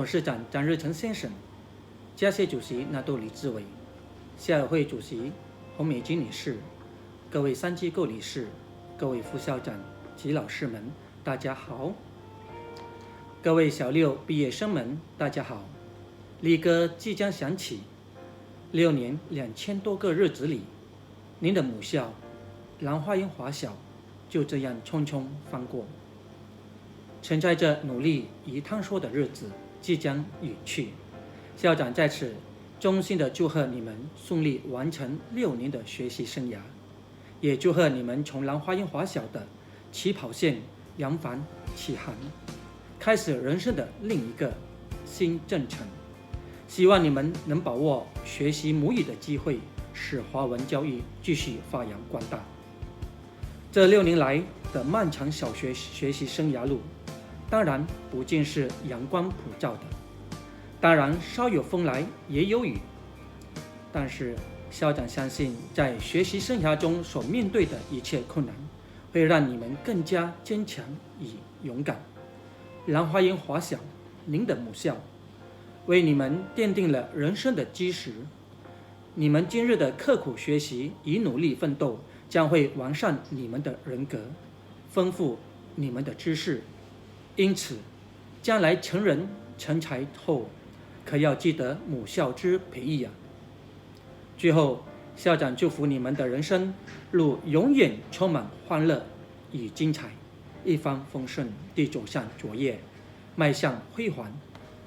市长张日成先生，家协主席纳杜李志伟，校友会主席洪美金女士，各位三机构理事，各位副校长及老师们，大家好。各位小六毕业生们，大家好。离歌即将响起，6年2000多个日子里，您的母校兰花园华小就这样匆匆翻过。承载着努力与探索的日子即将远去，校长在此衷心的祝贺你们顺利完成6年的学习生涯，也祝贺你们从兰花园华小的起跑线扬帆起航，开始人生的另一个新征程。希望你们能把握学习母语的机会，使华文教育继续发扬光大。这6年来的漫长小学学习生涯路，当然不尽是阳光普照的，当然稍有风来也有雨，但是校长相信，在学习生涯中所面对的一切困难，会让你们更加坚强与勇敢。兰花园华小，您的母校，为你们奠定了人生的基石。你们今日的刻苦学习与努力奋斗，将会完善你们的人格，丰富你们的知识。因此，将来成人成才后，可要记得母校之培育啊！最后，校长祝福你们的人生路永远充满欢乐与精彩，一帆风顺地走向卓越，迈向辉煌。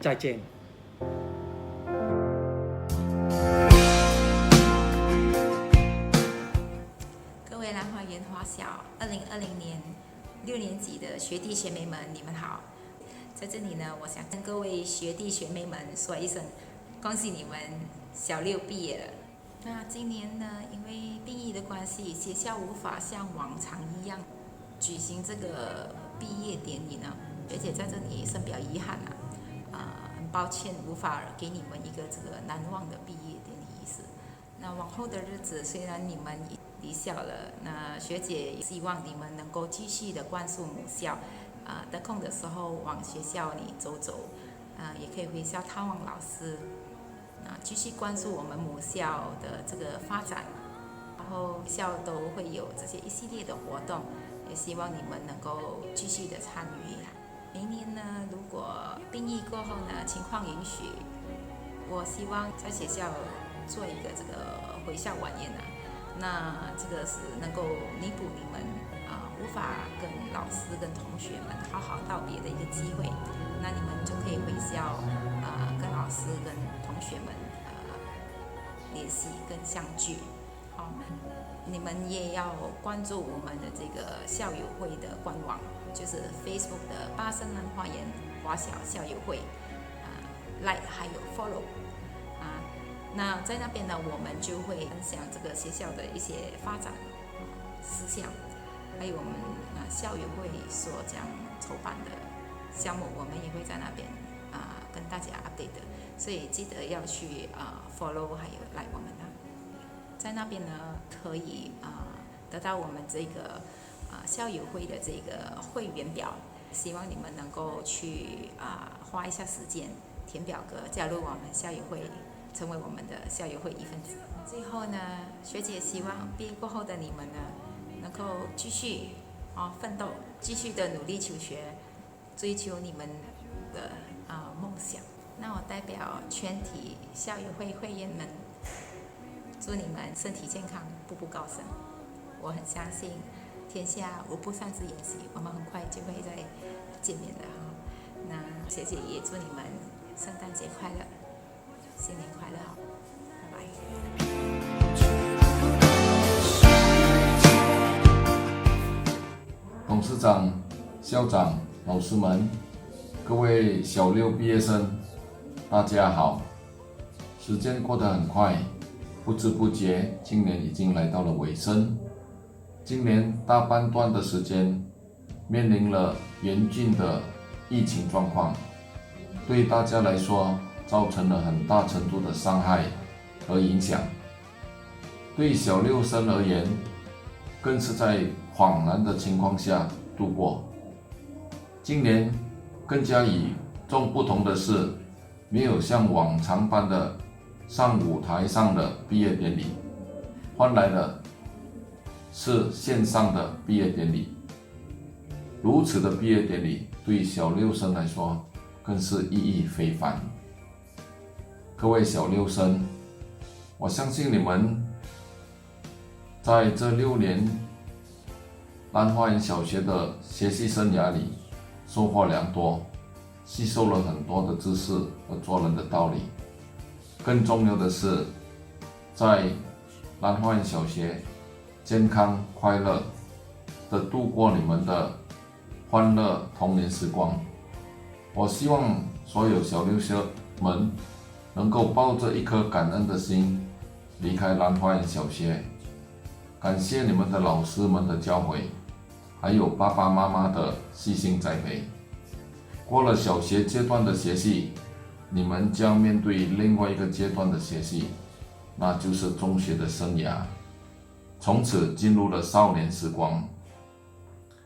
再见。各位兰花园华小2020年6年级的学弟学妹们，你们好！在这里呢，我想跟各位学弟学妹们说一声，恭喜你们小6毕业了。那今年呢，因为病疫的关系，学校无法像往常一样举行这个毕业典礼呢，学姐在这里深表遗憾很抱歉无法给你们一个这个难忘的毕业典礼仪式。那往后的日子，虽然你们离校了，那学姐也希望你们能够继续的关注母校，得空的时候往学校里走走，也可以回校探望老师，继续关注我们母校的这个发展，然后校都会有这些一系列的活动，也希望你们能够继续的参与。明年呢，如果病疫过后呢，情况允许，我希望在学校做一个这个回校晚宴那这个是能够弥补你们无法跟老师跟同学们好好道别的一个机会，那你们就可以回校跟老师跟同学们联系跟相聚。好，你们也要关注我们的这个校友会的官网，就是 Facebook 的巴生兰花园华小校友会，like 还有 follow。那在那边呢，我们就会分享这个学校的一些发展事项，还有我们校友会所将筹办的项目，我们也会在那边跟大家 update 的，所以记得要去follow 还有 like 我们在那边呢可以得到我们这个校友会的这个会员表，希望你们能够去花一下时间填表格，加入我们校友会，成为我们的校友会一份子。最后呢，学姐希望毕业过后的你们呢，能够继续奋斗，继续的努力求学，追求你们的梦想。那我代表全体校友会会员们，祝你们身体健康，步步高升。我很相信天下无不散之筵席，我们很快就会再见面的那学姐也祝你们圣诞节快乐，新年快乐，拜拜。董事长、校长、老师们，各位小6毕业生，大家好！时间过得很快，不知不觉，今年已经来到了尾声。今年大半段的时间，面临了严峻的疫情状况，对大家来说造成了很大程度的伤害和影响。对小6生而言，更是在恍然的情况下度过。今年更加与众不同的是，没有像往常般的上舞台上的毕业典礼，换来的是线上的毕业典礼。如此的毕业典礼对小六生来说更是意义非凡。各位小六生，我相信你们在这6年兰花园小学的学习生涯里收获良多，吸收了很多的知识和做人的道理。更重要的是，在兰花园小学健康快乐的度过你们的欢乐童年时光。我希望所有小六生们能够抱着一颗感恩的心离开兰花园小学，感谢你们的老师们的教诲，还有爸爸妈妈的细心栽培。过了小学阶段的学习，你们将面对另外一个阶段的学习，那就是中学的生涯，从此进入了少年时光。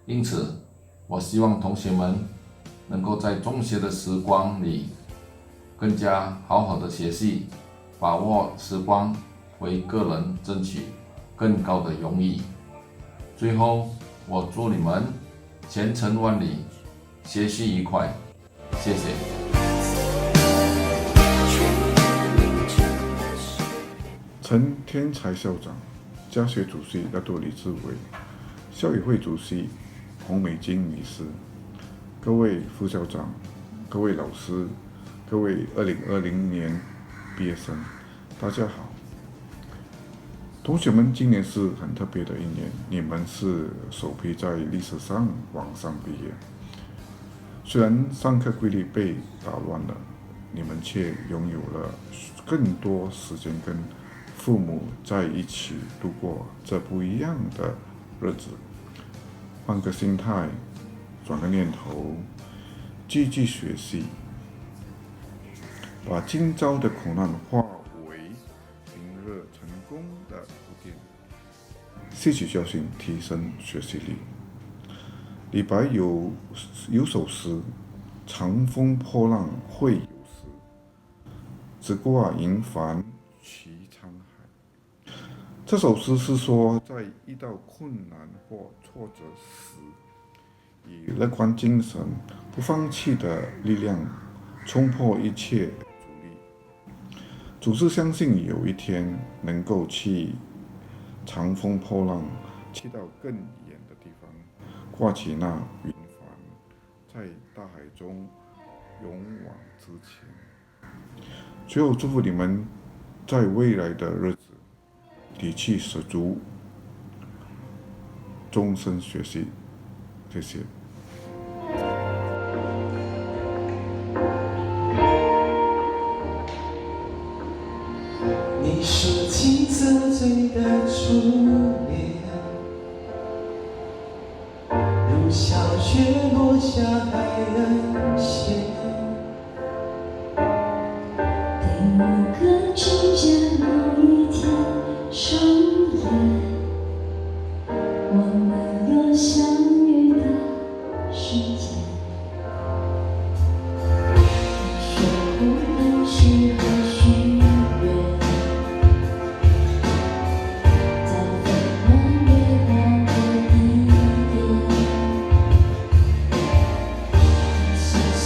因此，我希望同学们能够在中学的时光里更加好好的学习，把握时光，为个人争取更高的荣誉。最后，我祝你们前程万里，学习愉快，谢谢。陈天才校长、家学主席大都李志伟、校委会主席洪美金女士、各位副校长、各位老师、各位2020年毕业生，大家好。同学们，今年是很特别的一年，你们是首批在历史上往上毕业。虽然上课规律被打乱了，你们却拥有了更多时间跟父母在一起度过这不一样的日子。换个心态，转个念头，继续学习，把今朝的苦难化为明日成功的铺垫，吸取教训，提升学习力。李白有首诗：长风破浪会有时，直挂银帆济沧海。这首诗是说，在遇到困难或挫折时，以乐观精神、不放弃的力量冲破一切阻力。总是相信有一天能够去长风破浪，去到更远的地方，挂起那云帆，在大海中勇往直前。最后祝福你们在未来的日子底气十足，终身学习。谢谢。你是青涩醉的初恋，如小雪落下海岸线，第5个春节某一天上演，我们有相遇的时间。说不能许和许愿，在温暖月光的地点，细碎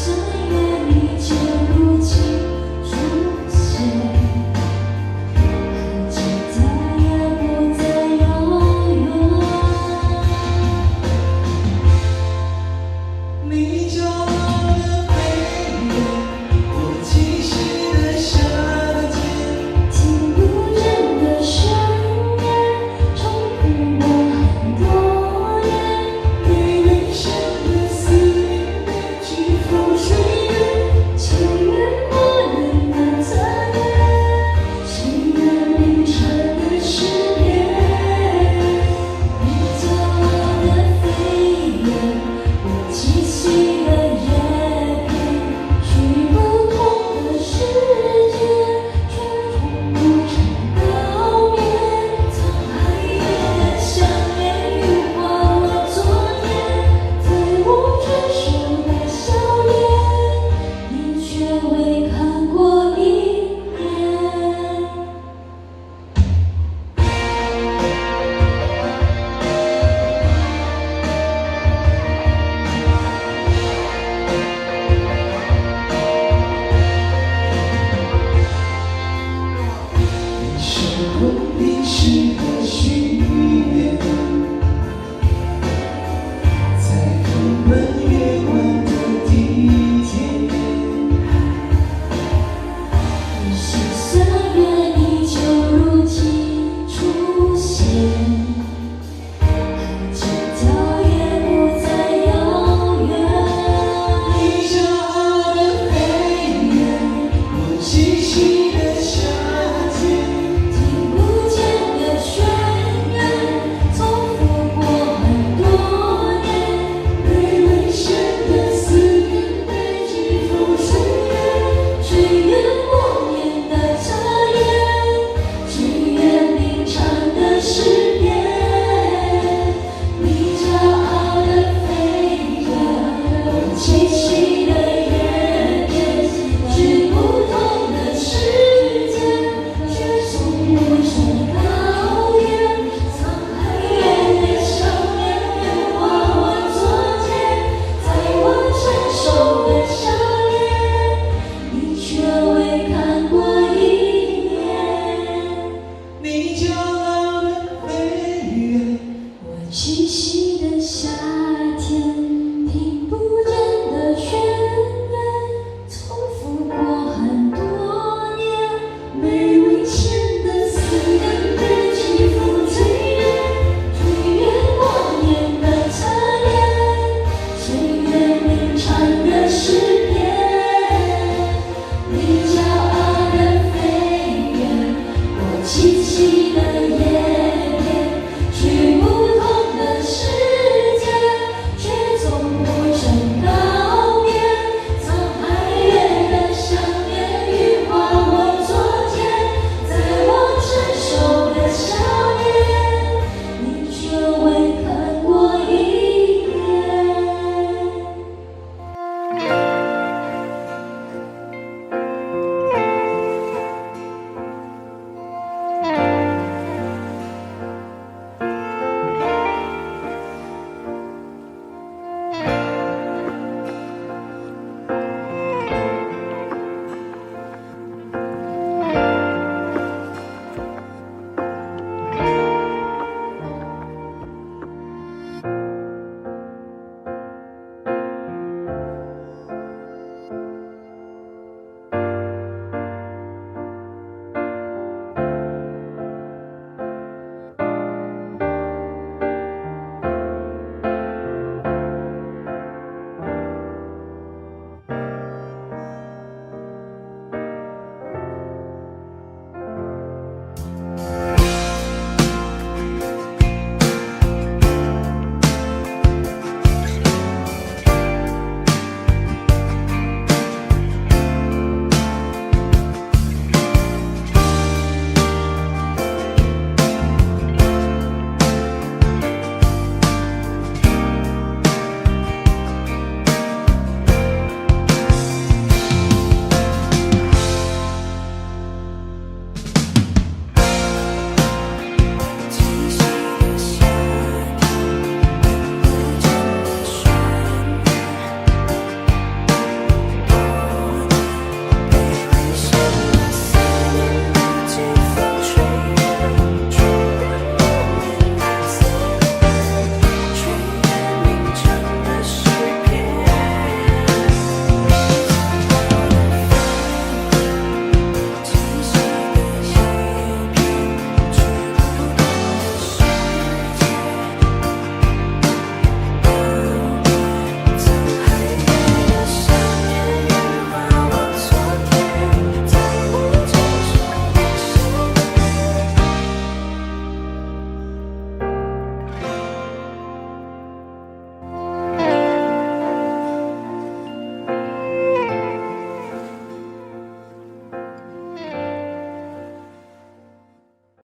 起